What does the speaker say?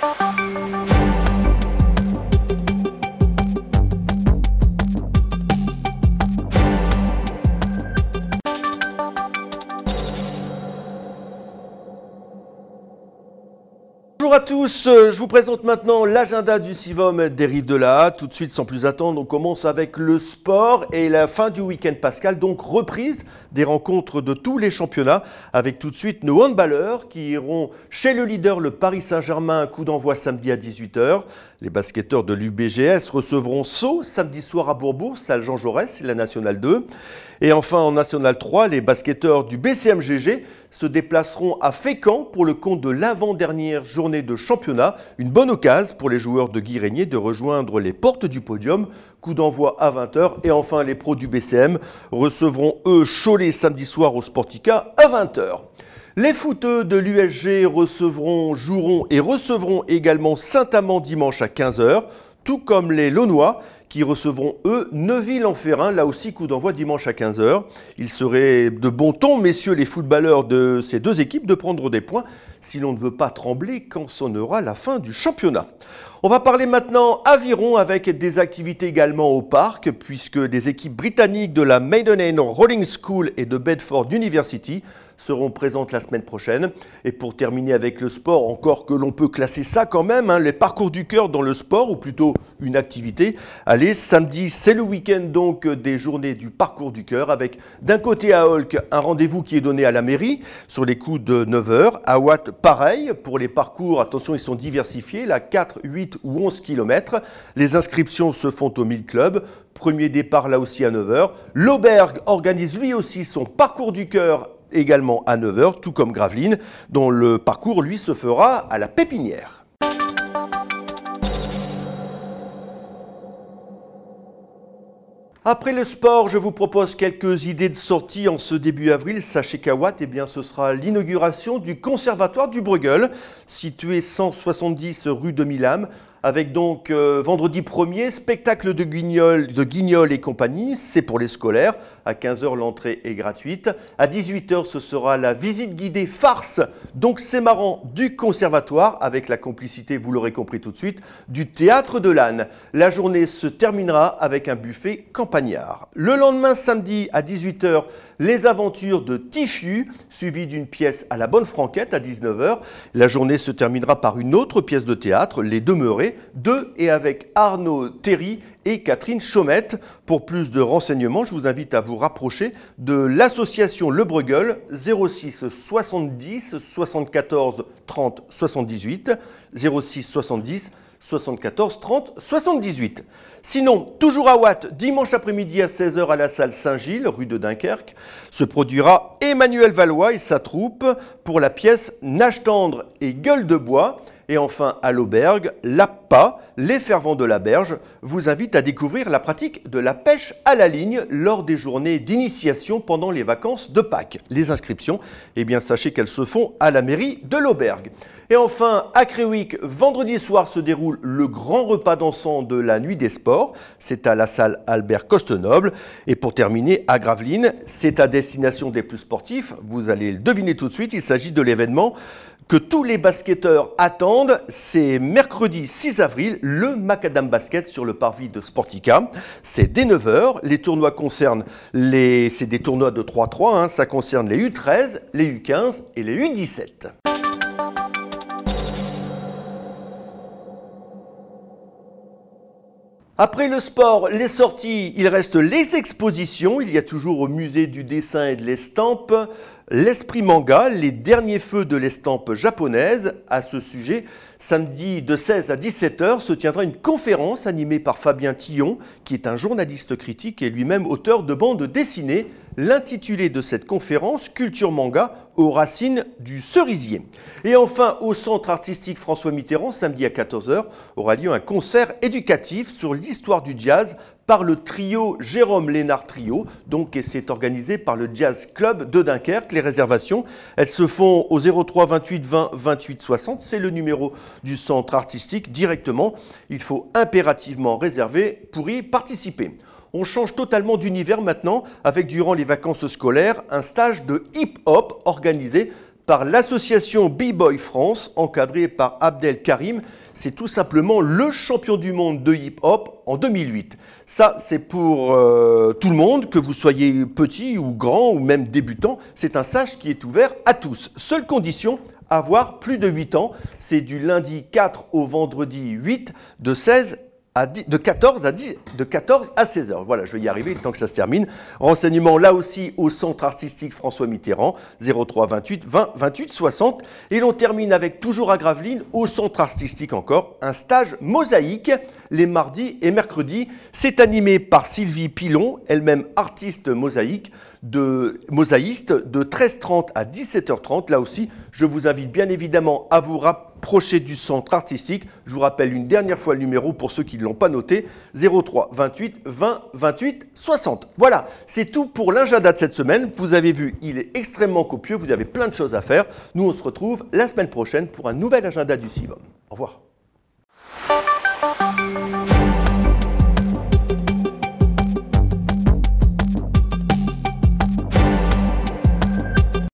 Bonjour à tous, je vous présente maintenant l'agenda du Sivom des Rives de la. Tout de suite, sans plus attendre, on commence avec le sport et la fin du week-end pascal, donc reprise des rencontres de tous les championnats, avec tout de suite nos handballeurs qui iront chez le leader, le Paris Saint-Germain, coup d'envoi samedi à 18 h. Les basketteurs de l'UBGS recevront Sceaux samedi soir à Bourbourg, salle Jean Jaurès, la Nationale 2. Et enfin, en Nationale 3, les basketteurs du BCMGG se déplaceront à Fécamp pour le compte de l'avant-dernière journée de championnat. Une bonne occasion pour les joueurs de Guy Régnier de rejoindre les portes du podium. Coup d'envoi à 20 h. Et enfin, les pros du BCM recevront, eux, Cholet samedi soir au Sportica à 20 h. Les footeux de l'USG joueront et recevront également Saint-Amand dimanche à 15 h, tout comme les Launois qui recevront, eux, Neuville-en-Ferrain, là aussi coup d'envoi dimanche à 15 h. Il serait de bon ton, messieurs les footballeurs de ces deux équipes, de prendre des points si l'on ne veut pas trembler quand sonnera la fin du championnat. On va parler maintenant aviron avec des activités également au parc, puisque des équipes britanniques de la Maidenhead Rolling School et de Bedford University seront présentes la semaine prochaine. Et pour terminer avec le sport, encore que l'on peut classer ça quand même, les parcours du cœur dans le sport, ou plutôt une activité. Allez, samedi, c'est le week-end donc des journées du parcours du cœur, avec d'un côté à Holk, un rendez-vous qui est donné à la mairie, sur les coups de 9 h. À Watt, pareil, pour les parcours, attention, ils sont diversifiés, là, 4, 8 ou 11 km. Les inscriptions se font au 1000 clubs. Premier départ là aussi à 9 h. L'Auberge organise lui aussi son parcours du cœur également à 9 h, tout comme Gravelines, dont le parcours, lui, se fera à la Pépinière. Après le sport, je vous propose quelques idées de sortie en ce début avril. Sachez qu'à Watt, ce sera l'inauguration du Conservatoire du Bruegel, situé 170 rue de Milham. Avec donc vendredi 1er, spectacle de Guignol et compagnie, c'est pour les scolaires. À 15 h, l'entrée est gratuite. À 18 h, ce sera la visite guidée farce, donc c'est marrant, du conservatoire, avec la complicité, vous l'aurez compris tout de suite, du Théâtre de l'Âne. La journée se terminera avec un buffet campagnard. Le lendemain, samedi, à 18 h, les aventures de Tiffu, suivi d'une pièce à la Bonne Franquette à 19 h. La journée se terminera par une autre pièce de théâtre, Les Demeurés, de et avec Arnaud Théry et Catherine Chaumette. Pour plus de renseignements, je vous invite à vous rapprocher de l'association Le Bruegel, 06 70 74 30 78, 06 70 74 30 78. Sinon, toujours à Watt, dimanche après-midi à 16 h à la salle Saint-Gilles, rue de Dunkerque, se produira Emmanuel Valois et sa troupe pour la pièce Nage tendre et gueule de bois. Et enfin, à l'Auberge, l'APPA, les fervents de la Berge, vous invite à découvrir la pratique de la pêche à la ligne lors des journées d'initiation pendant les vacances de Pâques. Les inscriptions, sachez qu'elles se font à la mairie de l'Auberge. Et enfin, à Créwick, vendredi soir se déroule le grand repas dansant de la Nuit des Sports. C'est à la salle Albert Costenoble. Et pour terminer, à Gravelines, c'est à destination des plus sportifs. Vous allez le deviner tout de suite, il s'agit de l'événement que tous les basketteurs attendent. C'est mercredi 6 avril, le Macadam Basket sur le parvis de Sportica. C'est dès 9 h. Les tournois concernent c'est des tournois de 3-3. Ça concerne les U13, les U15 et les U17. Après le sport, les sorties, il reste les expositions. Il y a toujours au musée du dessin et de l'estampe l'Esprit Manga, les derniers feux de l'estampe japonaise. À ce sujet, samedi de 16 à 17 h se tiendra une conférence animée par Fabien Tillon, qui est un journaliste critique et lui-même auteur de bandes dessinées. L'intitulé de cette conférence, Culture Manga aux racines du cerisier. Et enfin, au Centre artistique François Mitterrand, samedi à 14 h, aura lieu un concert éducatif sur l'histoire du jazz par le trio Jérôme Lénard Trio, et c'est organisé par le Jazz Club de Dunkerque. Les réservations, elles se font au 03 28 20 28 60, c'est le numéro du centre artistique directement. Il faut impérativement réserver pour y participer. On change totalement d'univers maintenant avec, durant les vacances scolaires, un stage de hip-hop organisé par l'association B-Boy France, encadrée par Abdel Karim. C'est tout simplement le champion du monde de hip-hop en 2008. Ça, c'est pour tout le monde, que vous soyez petit ou grand ou même débutant. C'est un stage qui est ouvert à tous. Seule condition, avoir plus de 8 ans. C'est du lundi 4 au vendredi 8 de 14 à 16 heures. Voilà, je vais y arriver le temps que ça se termine. Renseignements là aussi au centre artistique François Mitterrand, 03 28 20 28 60. Et l'on termine avec, toujours à Gravelines, au centre artistique encore, un stage mosaïque les mardis et mercredis. C'est animé par Sylvie Pilon, elle-même artiste mosaïste, de 13h30 à 17h30. Là aussi, je vous invite bien évidemment à vous rapprocher du centre artistique. Je vous rappelle une dernière fois le numéro pour ceux qui ne l'ont pas noté, 03 28 20 28 60. Voilà, c'est tout pour l'agenda de cette semaine. Vous avez vu, il est extrêmement copieux, vous avez plein de choses à faire. Nous, on se retrouve la semaine prochaine pour un nouvel agenda du CIVOM. Au revoir.